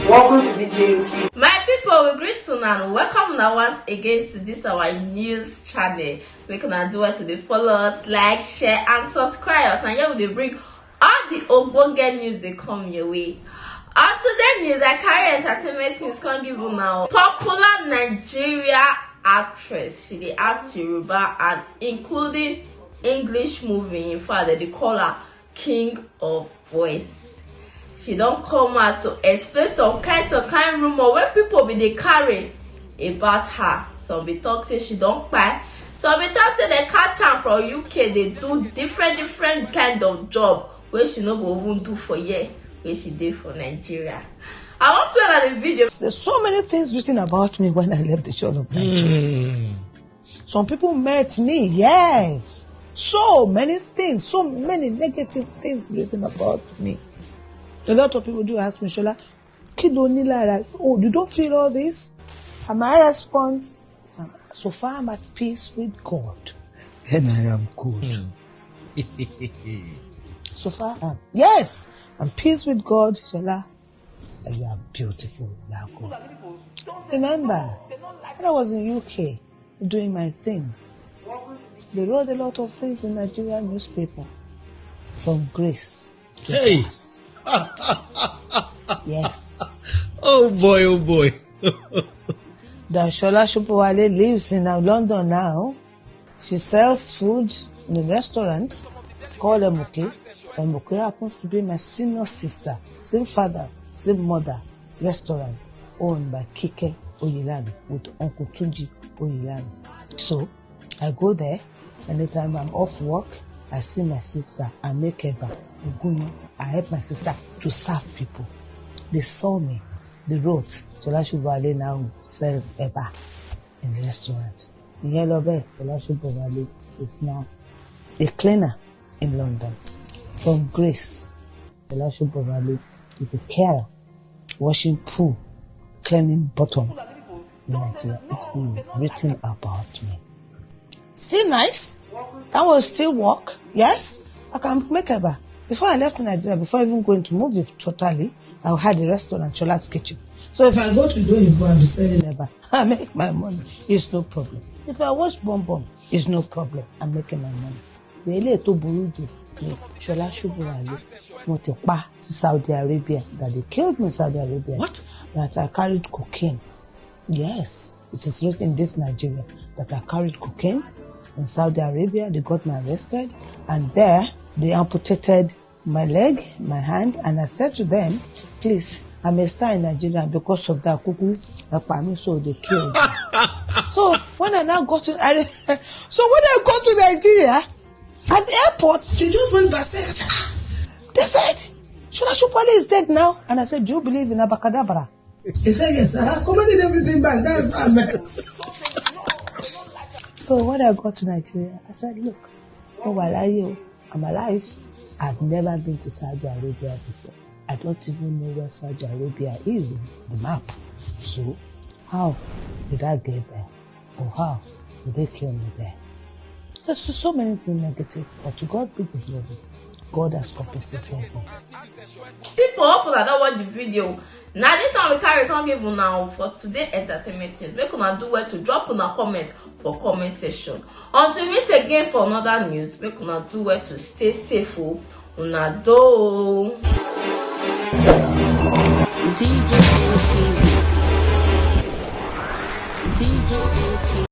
Welcome to the JMT. My people, we greet you and welcome now once again to this our news channel. We can do it to the follow us, like, share, and subscribe. And here we bring all the Obonge news they come your way. On today's news, I carry entertainment news. Can't give you now. Popular Nigeria actress, she dey act Yoruba and including English movie. In fact, they call her King of Voice. She don't come out to explain some kind rumor where people be they carry about her. Some be talk say she don't buy. Some be talk say they catch her from UK. They do different kind of job where she no go even do for year where she did for Nigeria. I want to play on the video. There's so many things written about me when I left the shore of Nigeria. Some people met me, yes. So many things, so many negative things written about me. A lot of people do ask me, Shola, oh, you don't feel all this? And my response, so far I'm at peace with God, then I am good. So far, yes, I'm peace with God, Shola, and you are beautiful, you are good. Remember, when I was in UK doing my thing, they wrote a lot of things in Nigerian newspaper, from grace to grace. Yes. Oh boy. The Sola Sobowale lives in London now. She sells food in a restaurant called Emoke. Emoke happens to be my senior sister, same father, same mother. Restaurant owned by Kike Oyelani with Uncle Tunji Oyelani. So I go there. Anytime I'm off work, I see my sister. I make eba, ugunyo. I help my sister to serve people. They saw me. They wrote, Sola Sobowale now serve eba in the restaurant. In Yellow Bay, Sola Sobowale is now a cleaner in London. From Grace, Sola Sobowale is a carer, washing pool, cleaning bottom in Nigeria. It's been written about me. See, nice? That will still work. Yes, I can make eba. Before I left Nigeria, before even going to move it totally, I had a restaurant, Chola's Kitchen. So if I go to Doyibo and be selling eba, I make my money. It's no problem. If I wash bonbon, it's no problem. I'm making my money. The ele to buruju, Sola Sobowale, Motepa to Saudi Arabia, that they killed me in Saudi Arabia. What? That I carried cocaine. Yes, it is written in this Nigeria that I carried cocaine in Saudi Arabia. They got me arrested, and there they amputated my leg, my hand, and I said to them, please, I'm a star in Nigeria because of that cuckoo, so they killed me. So when I got to Nigeria, at the airport, they just went back and they said, Sola Sobowale is dead now. And I said, do you believe in Abacadabra? He said, yes, I have commanded everything back. That's fine. So when I got to Nigeria, I said, look, I'm alive. I've never been to Saudi Arabia before. I don't even know where Saudi Arabia is in the map. So how did I get there? Or how did they kill me there? There's so many things negative, but to God be the glory. God has compensated me. People, hope that don't watch the video. Now this one we carry can't give you now for today entertainment news. Make una do well to drop on a comment for comment section. Until we meet again for another news, make una do well to stay safe. Una do. DJ